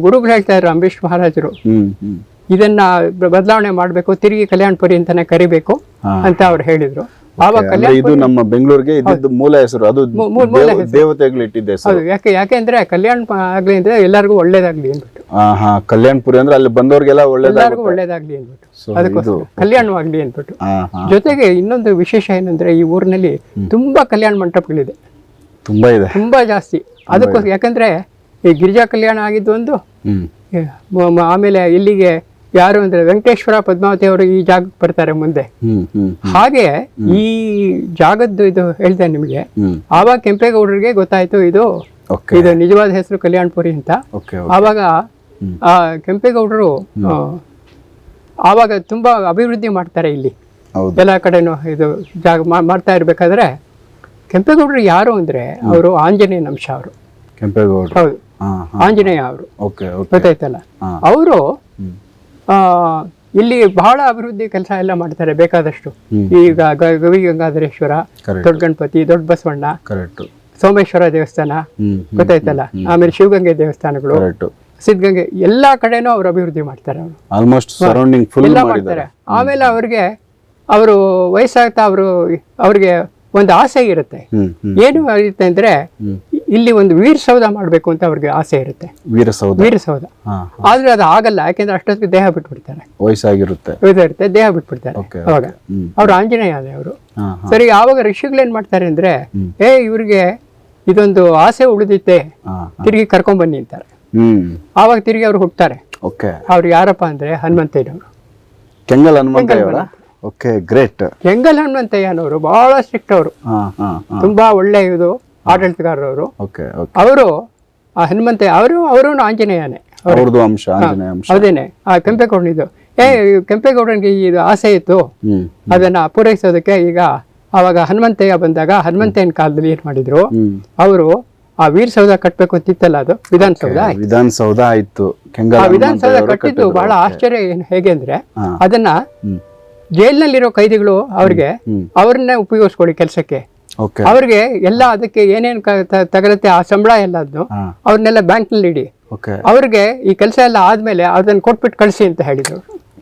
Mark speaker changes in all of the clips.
Speaker 1: ಗುರುಗಳು ಹೇಳ್ತಾ ಇದ್ರು ಅಂಬರೀಷ್ ಮಹಾರಾಜರು, ಇದನ್ನ ಬದಲಾವಣೆ ಮಾಡಬೇಕು, ತಿರುಗಿ ಕಲ್ಯಾಣಪುರಿ ಅಂತಾನೆ ಕರಿಬೇಕು ಅಂತ ಅವ್ರು ಹೇಳಿದ್ರು.
Speaker 2: ಇದು ನಮ್ಮ ಬೆಂಗಳೂರಿಗೆ ಇದ್ದಿದ್ದು ಮೂಲ ಹೆಸರು, ಅದು ದೇವತೆಗಳು ಇಟ್ಟಿದ್ದ ಹೆಸರು.
Speaker 1: ಯಾಕೆಂದ್ರೆ ಕಲ್ಯಾಣ ಆಗ್ಲಿ ಅಂದ್ರೆ ಎಲ್ಲರಿಗೂ ಒಳ್ಳೇದಾಗ್ಲಿ ಅಂದ್ಬಿಟ್ಟು.
Speaker 2: ಕಲ್ಯಾಣಪುರಿ ಅಂದ್ರೆ ಅಲ್ಲಿ ಬಂದವ್ರಿಗೆಲ್ಲ
Speaker 1: ಎಲ್ಲರಿಗೂ ಒಳ್ಳೇದಾಗ್ಲಿ ಅಂದ್ಬಿಟ್ಟು, ಅದಕ್ಕೋಸ್ಕರ ಕಲ್ಯಾಣವಾಗ್ಲಿ ಅಂದ್ಬಿಟ್ಟು. ಜೊತೆಗೆ ಇನ್ನೊಂದು ವಿಶೇಷ ಏನಂದ್ರೆ ಈ ಊರಿನಲ್ಲಿ ತುಂಬಾ ಕಲ್ಯಾಣ ಮಂಟಪಗಳಿದೆ,
Speaker 2: ತುಂಬಾ ಇದೆ,
Speaker 1: ತುಂಬಾ ಜಾಸ್ತಿ. ಅದಕ್ಕೋಸ್ಕರ ಯಾಕಂದ್ರೆ ಈ ಗಿರಿಜಾ ಕಲ್ಯಾಣ ಆಗಿದ್ದು ಒಂದು, ಆಮೇಲೆ ಇಲ್ಲಿಗೆ ಯಾರು ಅಂದ್ರೆ ವೆಂಕಟೇಶ್ವರ ಪದ್ಮಾವತಿ ಅವರು ಈ ಜಾಗಕ್ಕೆ ಬರ್ತಾರೆ ಮುಂದೆ. ಹಾಗೆ ಈ ಜಾಗದ್ದು ಇದು ಹೇಳ್ತೇನೆ ನಿಮಗೆ. ಆವಾಗ ಕೆಂಪೇಗೌಡರಿಗೆ ಗೊತ್ತಾಯ್ತು ಇದು ನಿಜವಾದ ಹೆಸರು ಕಲ್ಯಾಣಪುರಿ ಅಂತ. ಆವಾಗ ಆ ಕೆಂಪೇಗೌಡರು ಆವಾಗ ತುಂಬಾ ಅಭಿವೃದ್ಧಿ ಮಾಡ್ತಾರೆ ಇಲ್ಲಿ ಎಲ್ಲ ಕಡೆನೂ. ಇದು ಜಾಗ ಮಾಡ್ತಾ ಇರ್ಬೇಕಾದ್ರೆ ಕೆಂಪೇಗೌಡರು ಯಾರು ಅಂದ್ರೆ ಅವರು ಆಂಜನೇಯನ ಅಂಶ. ಅವರು
Speaker 2: ಕೆಂಪೇಗೌಡರು
Speaker 1: ಹೌದು, ಆಂಜನೇಯ ಅವರು, ಗೊತ್ತಾಯ್ತಲ್ಲ. ಅವರು ಇಲ್ಲಿ ಬಹಳ ಅಭಿವೃದ್ಧಿ ಕೆಲಸ ಎಲ್ಲ ಮಾಡ್ತಾರೆ ಬೇಕಾದಷ್ಟು. ಈಗ ಗವಿ ಗಂಗಾಧರೇಶ್ವರ, ದೊಡ್ಡ ಗಣಪತಿ, ದೊಡ್ಡ ಬಸವಣ್ಣ, ಸೋಮೇಶ್ವರ ದೇವಸ್ಥಾನ, ಗೊತ್ತಾಯ್ತಲ್ಲ. ಆಮೇಲೆ ಶಿವಗಂಗೆ ದೇವಸ್ಥಾನಗಳು, ಸಿದ್ಧಗಂಗೆ, ಎಲ್ಲಾ ಕಡೆನೂ ಅವ್ರು ಅಭಿವೃದ್ಧಿ ಮಾಡ್ತಾರೆ. ಅವರು
Speaker 2: ಆಲ್ಮೋಸ್ಟ್ ಸರೌಂಡಿಂಗ್ ಫುಲ್
Speaker 1: ಎಲ್ಲ ಮಾಡ್ತಾರೆ. ಆಮೇಲೆ ಅವರು ವಯಸ್ಸಾಗ್ತಾ ಅವ್ರಿಗೆ ಒಂದು ಆಸೆ ಇರುತ್ತೆ. ಏನು ಇರುತ್ತೆ ಅಂದ್ರೆ ಇಲ್ಲಿ ಒಂದು ವೀರಸೌಧ ಮಾಡ್ಬೇಕು ಅಂತ ಅವ್ರಿಗೆ ಆಸೆ ಇರುತ್ತೆ. ವೀರಸೌಧ ಆದ್ರೆ ಅದು ಆಗಲ್ಲ, ಯಾಕೆಂದ್ರೆ ಅಷ್ಟೊತ್ತಿಗೆ ದೇಹ ಬಿಟ್ಬಿಡ್ತಾರೆ, ವಯಸ್ಸಾಗಿರುತ್ತೆ, ದೇಹ ಬಿಟ್ಬಿಡ್ತಾರೆ. ಅವಾಗ ಅವ್ರು ಆಂಜನೇಯ ಅವರು. ಸರಿ, ಆವಾಗ ಋಷಿಗಳೇನ್ ಮಾಡ್ತಾರೆ ಅಂದ್ರೆ, ಇವ್ರಿಗೆ ಇದೊಂದು ಆಸೆ ಉಳಿದಿತ್ತೆ, ತಿರುಗಿ ಕರ್ಕೊಂಡ್ ಬನ್ನಿ ಅಂತಾರೆ. ಆವಾಗ ತಿರುಗಿ ಅವ್ರು ಹುಟ್ಟುತ್ತಾರೆ. ಅವ್ರು ಯಾರಪ್ಪ ಅಂದ್ರೆ ಹನುಮಂತಯ್ಯನವರು,
Speaker 2: ಕೆಂಗಲ್ ಹನುಮಂತಯ್ಯ. Okay, great.
Speaker 1: ಕೆಂಗಲ್ ಹನುಮಂತಯ್ಯನವರು ಬಹಳ ಸ್ಟ್ರಿಕ್ಟ್. ಅವರು ತುಂಬಾ ಒಳ್ಳೆ ಇದು ಆಡಳಿತಗಾರರು. ಅವರು ಆ ಹನುಮಂತಯ್ಯ ಅವರು ಆಂಜನೇಯನೇ, ಅದೇನೆ ಆ ಕೆಂಪೇಗೌಡನಿದು. ಕೆಂಪೇಗೌಡನಿಗೆ ಇದು ಆಸೆ ಇತ್ತು, ಅದನ್ನ ಪೂರೈಸೋದಕ್ಕೆ. ಈಗ ಅವಾಗ ಹನುಮಂತಯ್ಯ ಬಂದಾಗ ಹನುಮಂತಯ್ಯನ ಕಾಲದಲ್ಲಿ ಏನ್ ಮಾಡಿದ್ರು, ಅವರು ಆ ವೀರಸೌಧ ಕಟ್ಬೇಕು ಅಂತಿತ್ತಲ್ಲ, ಅದು ವಿಧಾನಸೌಧ
Speaker 2: ಆಯ್ತು.
Speaker 1: ಆ ವಿಧಾನಸೌಧ ಕಟ್ಟಿದ್ದು ಬಹಳ ಆಶ್ಚರ್ಯ. ಹೇಗೆ ಅಂದ್ರೆ ಅದನ್ನ ಜೈಲ್ನಲ್ಲಿರೋ ಕೈದಿಗಳು ಅವ್ರನ್ನೇ ಉಪಯೋಗಿಸ್ಕೊಳ್ಳಿ ಕೆಲಸಕ್ಕೆ. ಅವ್ರಿಗೆ ಎಲ್ಲ ಅದಕ್ಕೆ ಏನೇನ್ ತಗಲತ್ತೆ ಆ ಸಂಬಳ ಎಲ್ಲದನ್ನು ಅವ್ರನ್ನೆಲ್ಲ ಬ್ಯಾಂಕ್ ನಲ್ಲಿ ಇಡಿ. ಅವ್ರಿಗೆ ಈ ಕೆಲಸ ಎಲ್ಲ ಆದ್ಮೇಲೆ ಅದನ್ನ ಕೊಟ್ಬಿಟ್ಟು ಕಳಿಸಿ ಅಂತ ಹೇಳಿದ್ರು.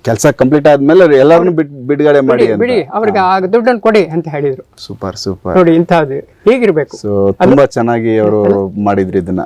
Speaker 2: ಕೆಲಸ ಕಂಪ್ಲೀಟ್ ಆದ್ಮೇಲೆ ಎಲ್ಲರನ್ನು ಬಿಡುಗಡೆ
Speaker 1: ಬಿಡಿ, ಅವ್ರಿಗೆ ಆ ದುಡ್ಡನ್ನು ಕೊಡಿ ಅಂತ ಹೇಳಿದ್ರು.
Speaker 2: ಸೂಪರ್.
Speaker 1: ನೋಡಿ, ಇಂಥದ್ದು ಹೀಗಿರ್ಬೇಕು.
Speaker 2: ತುಂಬಾ ಚೆನ್ನಾಗಿ ಅವರು ಮಾಡಿದ್ರು ಇದನ್ನ.